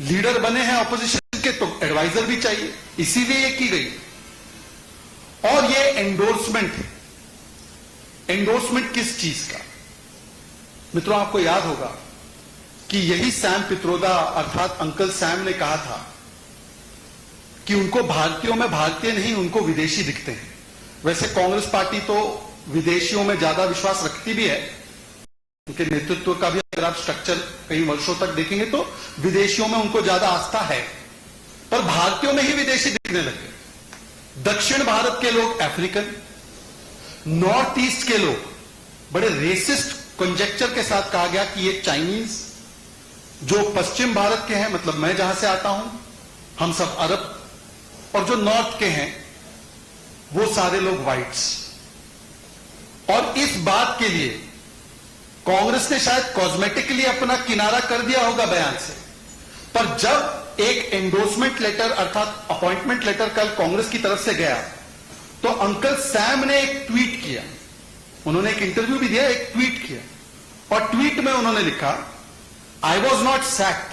Leader बने हैं opposition के तो एडवाइजर भी चाहिए, इसीलिए ये की गई। और ये एंडोर्समेंट किस चीज का? मित्रों, आपको याद होगा कि यही सैम पित्रोदा अर्थात अंकल सैम ने कहा था कि उनको भारतीयों में भारतीय नहीं, उनको विदेशी दिखते हैं। वैसे कांग्रेस पार्टी तो विदेशियों में ज्यादा विश्वास रखती भी है, उनके नेतृत्व का भी अगर आप स्ट्रक्चर कई वर्षों तक देखेंगे तो विदेशियों में उनको ज्यादा आस्था है, पर भारतीयों में ही विदेशी दिखने लगे। दक्षिण भारत के लोग अफ्रीकन, नॉर्थ ईस्ट के लोग बड़े रेसिस्ट कंजेक्चर के साथ कहा गया कि ये चाइनीज, जो पश्चिम भारत के हैं, मतलब मैं जहां से आता हूं, हम सब अरब, और जो नॉर्थ के हैं वो सारे लोग व्हाइट्स। और इस बात के लिए कांग्रेस ने शायद कॉस्मेटिकली अपना किनारा कर दिया होगा बयान से, पर जब एक एंडोर्समेंट लेटर अर्थात अपॉइंटमेंट लेटर कल कांग्रेस की तरफ से गया तो अंकल सैम ने एक ट्वीट किया, उन्होंने एक इंटरव्यू भी दिया, एक ट्वीट किया, और ट्वीट में उन्होंने लिखा, I was not sacked,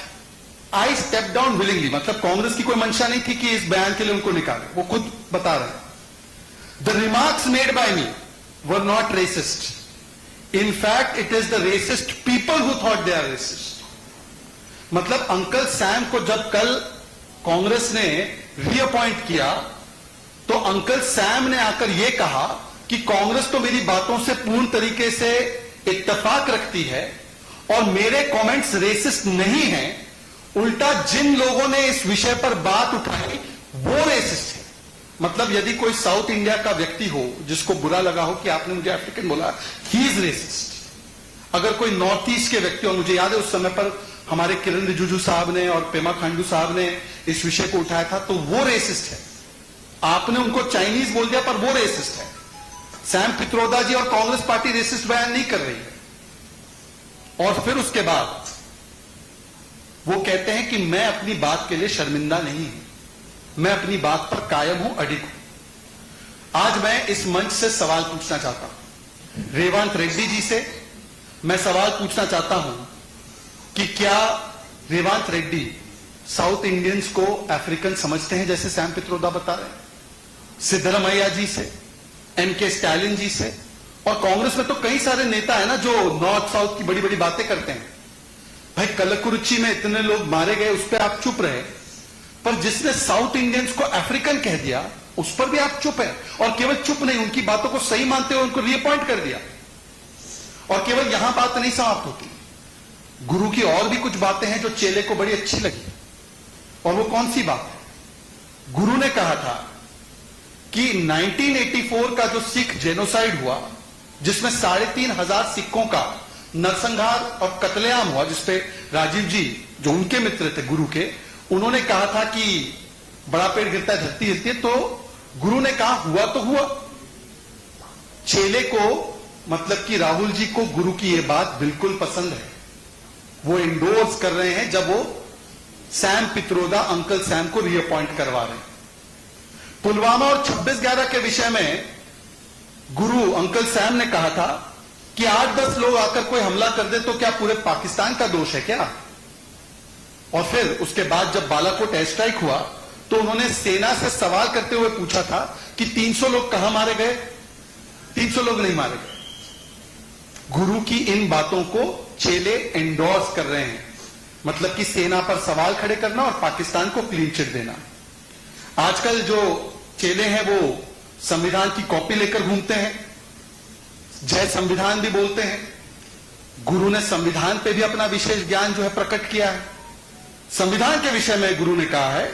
I step down willingly. मतलब कांग्रेस की कोई मंशा नहीं थी कि इस बयान के लिए उनको निकाले, वो खुद बता रहे हैं। The remarks made by me were not racist, in fact it is the racist people who thought they are racist. मतलब अंकल सैम को जब कल कांग्रेस ने रीअपॉइंट किया तो अंकल सैम ने आकर यह कहा कि कांग्रेस तो मेरी बातों से पूर्ण तरीके से इत्तेफाक रखती है और मेरे कमेंट्स रेसिस्ट नहीं हैं, उल्टा जिन लोगों ने इस विषय पर बात उठाई वो रेसिस्ट है। मतलब यदि कोई साउथ इंडिया का व्यक्ति हो जिसको बुरा लगा हो कि आपने मुझे अफ्रीकन बोला, ही इज रेसिस्ट। अगर कोई नॉर्थ ईस्ट के व्यक्ति हो, मुझे याद है उस समय पर हमारे किरण रिजिजू साहब ने और पेमा खांडू साहब ने इस विषय को उठाया था, तो वो रेसिस्ट है। आपने उनको चाइनीज बोल दिया पर वो रेसिस्ट है। सैम पित्रोदा जी और कांग्रेस पार्टी रेसिस्ट बयान नहीं कर रही है। और फिर उसके बाद वो कहते हैं कि मैं अपनी बात के लिए शर्मिंदा नहीं हूं, मैं अपनी बात पर कायम हूं, अडिग हूं। आज मैं इस मंच से सवाल पूछना चाहता हूं, रेवंत रेड्डी जी से मैं सवाल पूछना चाहता हूं कि क्या रेवंत रेड्डी साउथ इंडियंस को अफ्रीकन समझते हैं जैसे सैम पित्रोदा बता रहे हैं? सिद्धरामैया जी से, एमके स्टालिन जी से, और कांग्रेस में तो कई सारे नेता है ना जो नॉर्थ साउथ की बड़ी बड़ी बातें करते हैं। भाई कलकुरुची में इतने लोग मारे गए, उस पर आप चुप रहे, पर जिसने साउथ इंडियंस को अफ्रीकन कह दिया उस पर भी आप चुप है। और केवल चुप नहीं, उनकी बातों को सही मानते हुए उनको रीअपॉइंट कर दिया। और केवल यहां बात नहीं समाप्त होती, गुरु की और भी कुछ बातें हैं जो चेले को बड़ी अच्छी लगी। और वो कौन सी बात है? गुरु ने कहा था कि 1984 का जो सिख जेनोसाइड हुआ, जिसमें 3,500 सिखों का नरसंहार और कत्लेआम हुआ, जिसपे राजीव जी जो उनके मित्र थे गुरु के, उन्होंने कहा था कि बड़ा पेड़ गिरता है धरती हिलती है, तो गुरु ने कहा हुआ तो हुआ। चेले को मतलब कि राहुल जी को गुरु की यह बात बिल्कुल पसंद है, वो इंडोर्स कर रहे हैं जब वो सैम पित्रोदा अंकल सैम को रीअपॉइंट करवा रहे हैं। पुलवामा और 26/11 के विषय में गुरु अंकल सैम ने कहा था कि 8-10 लोग आकर कोई हमला कर दे तो क्या पूरे पाकिस्तान का दोष है क्या? और फिर उसके बाद जब बालाकोट एयर स्ट्राइक हुआ तो उन्होंने सेना से सवाल करते हुए पूछा था कि 300 लोग कहां मारे गए? 300 लोग नहीं मारे गए। गुरु की इन बातों को चेले एंडोर्स कर रहे हैं, मतलब कि सेना पर सवाल खड़े करना और पाकिस्तान को क्लीन चिट देना। आजकल जो चेले हैं वो संविधान की कॉपी लेकर घूमते हैं, जय संविधान भी बोलते हैं। गुरु ने संविधान पे भी अपना विशेष ज्ञान जो है प्रकट किया है। संविधान के विषय में गुरु ने कहा है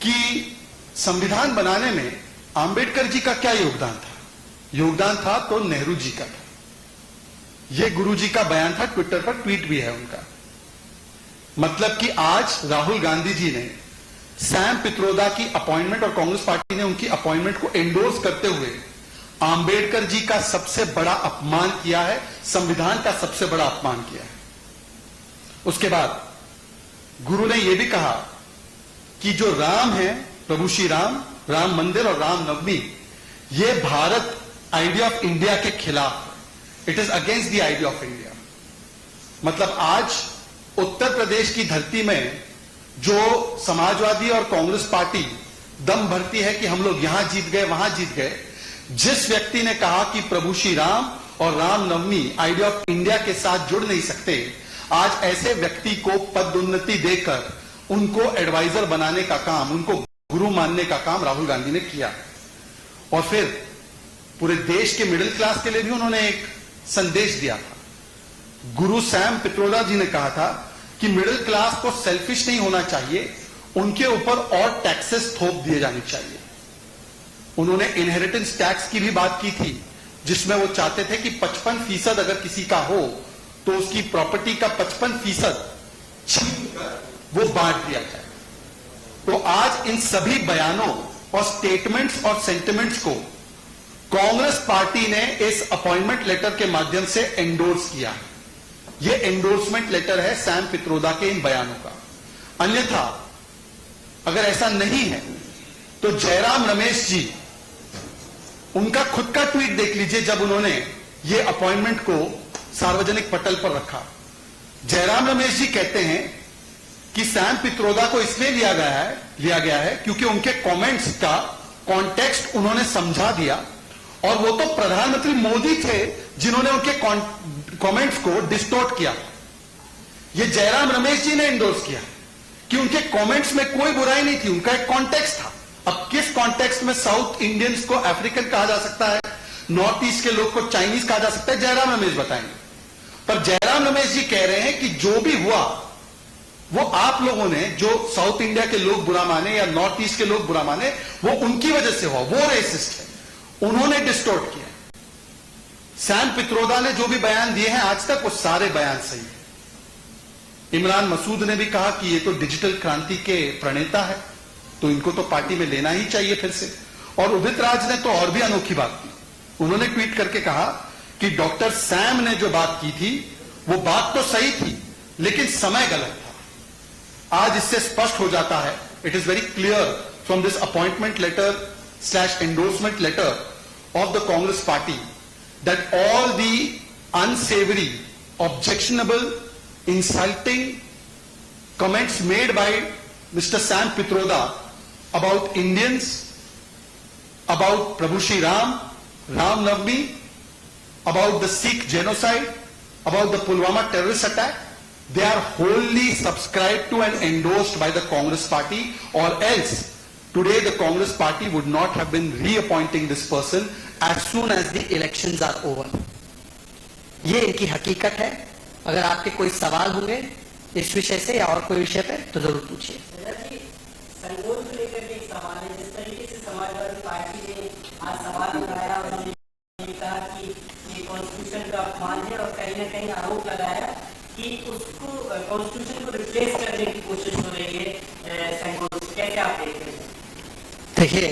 कि संविधान बनाने में आंबेडकर जी का क्या योगदान था? योगदान था तो नेहरू जी का था। यह गुरु जी का बयान था, ट्विटर पर ट्वीट भी है उनका। मतलब कि आज राहुल गांधी जी ने सैम पित्रोदा की अपॉइंटमेंट और कांग्रेस पार्टी ने उनकी अपॉइंटमेंट को एंडोर्स करते हुए आंबेडकर जी का सबसे बड़ा अपमान किया है, संविधान का सबसे बड़ा अपमान किया है। उसके बाद गुरु ने यह भी कहा कि जो राम है, प्रभु श्री राम, राम मंदिर और राम नवमी, यह भारत आइडिया ऑफ इंडिया के खिलाफ है। It is against the idea of India. मतलब आज उत्तर प्रदेश की धरती में जो समाजवादी और कांग्रेस पार्टी दम भरती है कि हम लोग यहां जीत गए वहां जीत गए, जिस व्यक्ति ने कहा कि प्रभु श्री राम और रामनवमी आइडिया ऑफ इंडिया के साथ जुड़ नहीं सकते, आज ऐसे व्यक्ति को पदोन्नति देकर उनको एडवाइजर बनाने का काम, उनको गुरु मानने का काम राहुल गांधी ने किया। और फिर पूरे देश के मिडिल क्लास के लिए भी उन्होंने एक संदेश दिया था। गुरु सैम पित्रोदा जी ने कहा था कि मिडिल क्लास को सेल्फिश नहीं होना चाहिए, उनके ऊपर और टैक्सेस थोप दिए जाने चाहिए। उन्होंने इनहेरिटेंस टैक्स की भी बात की थी, जिसमें वो चाहते थे कि 55% अगर किसी का हो तो उसकी प्रॉपर्टी का 55% छीन कर वो बांट दिया जाए। तो आज इन सभी बयानों और स्टेटमेंट्स और सेंटिमेंट्स को कांग्रेस पार्टी ने इस अपॉइंटमेंट लेटर के माध्यम से एंडोर्स किया। यह एंडोर्समेंट लेटर है सैम पित्रोदा के इन बयानों का। अन्यथा अगर ऐसा नहीं है तो जयराम रमेश जी, उनका खुद का ट्वीट देख लीजिए जब उन्होंने ये अपॉइंटमेंट को सार्वजनिक पटल पर रखा। जयराम रमेश जी कहते हैं कि सैम पित्रोदा को इसलिए लिया गया है क्योंकि उनके कमेंट्स का कॉन्टेक्स्ट उन्होंने समझा दिया, और वो तो प्रधानमंत्री मोदी थे जिन्होंने उनके कमेंट्स को डिस्टोर्ट किया। ये जयराम रमेश जी ने एंडोर्स किया कि उनके कमेंट्स में कोई बुराई नहीं थी, उनका एक कॉन्टेक्स्ट था। अब किस कॉन्टेक्स्ट में साउथ इंडियंस को अफ्रीकन कहा जा सकता है, नॉर्थ ईस्ट के लोग को चाइनीज कहा जा सकता है, जयराम रमेश बताएंगे। पर जयराम रमेश जी कह रहे हैं कि जो भी हुआ वो आप लोगों ने, जो साउथ इंडिया के लोग बुरा माने या नॉर्थ ईस्ट के लोग बुरा माने, वो उनकी वजह से हुआ, वो रेसिस्ट है, उन्होंने डिस्टोर्ट किया। सैम पित्रोदा ने जो भी बयान दिए हैं आज तक, वो सारे बयान सही है। इमरान मसूद ने भी कहा कि ये तो डिजिटल क्रांति के प्रणेता है, तो इनको तो पार्टी में लेना ही चाहिए फिर से। और उदित राज ने तो और भी अनोखी बात की, उन्होंने ट्वीट करके कहा कि डॉक्टर सैम ने जो बात की थी वो बात तो सही थी, लेकिन समय गलत था। आज इससे स्पष्ट हो जाता है, it is very clear from this appointment letter / endorsement letter of the Congress party that all the unsavory, objectionable, insulting comments made by Mr. Sam Pitroda about Indians, about Prabhu Shri Ram, Ram Navami, about the Sikh genocide, about the Pulwama terrorist attack, they are wholly subscribed to and endorsed by the Congress party, or else today the Congress party would not have been reappointing this person as soon as the elections are over. ये इनकी हकीकत है। अगर आपके कोई सवाल होंगे इस विषय से या और कोई विषय पे तो जरूर पूछिए। संगोल को लेकर के एक सवाल है, जिस तरीके से समाजवादी पार्टी ने आज सवाल उठाया और उन्होंने कहा कि ये कॉन्स्टिट्यूशन का अपमान है, और कहीं न कहीं आरोप लगाया कि उसको कॉन्स्टिट्यूशन को रिप्लेस करने की कोशिश हो रही है संगोल। कैसे आप देख रहे हैं? देखिए,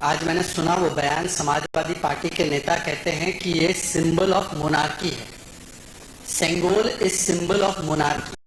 आज मैंने सुना वो बयान, समाजवादी पार्टी के नेता कहते हैं कि ये सिंबल ऑफ मोनार्की है। Sengol is symbol of monarchy.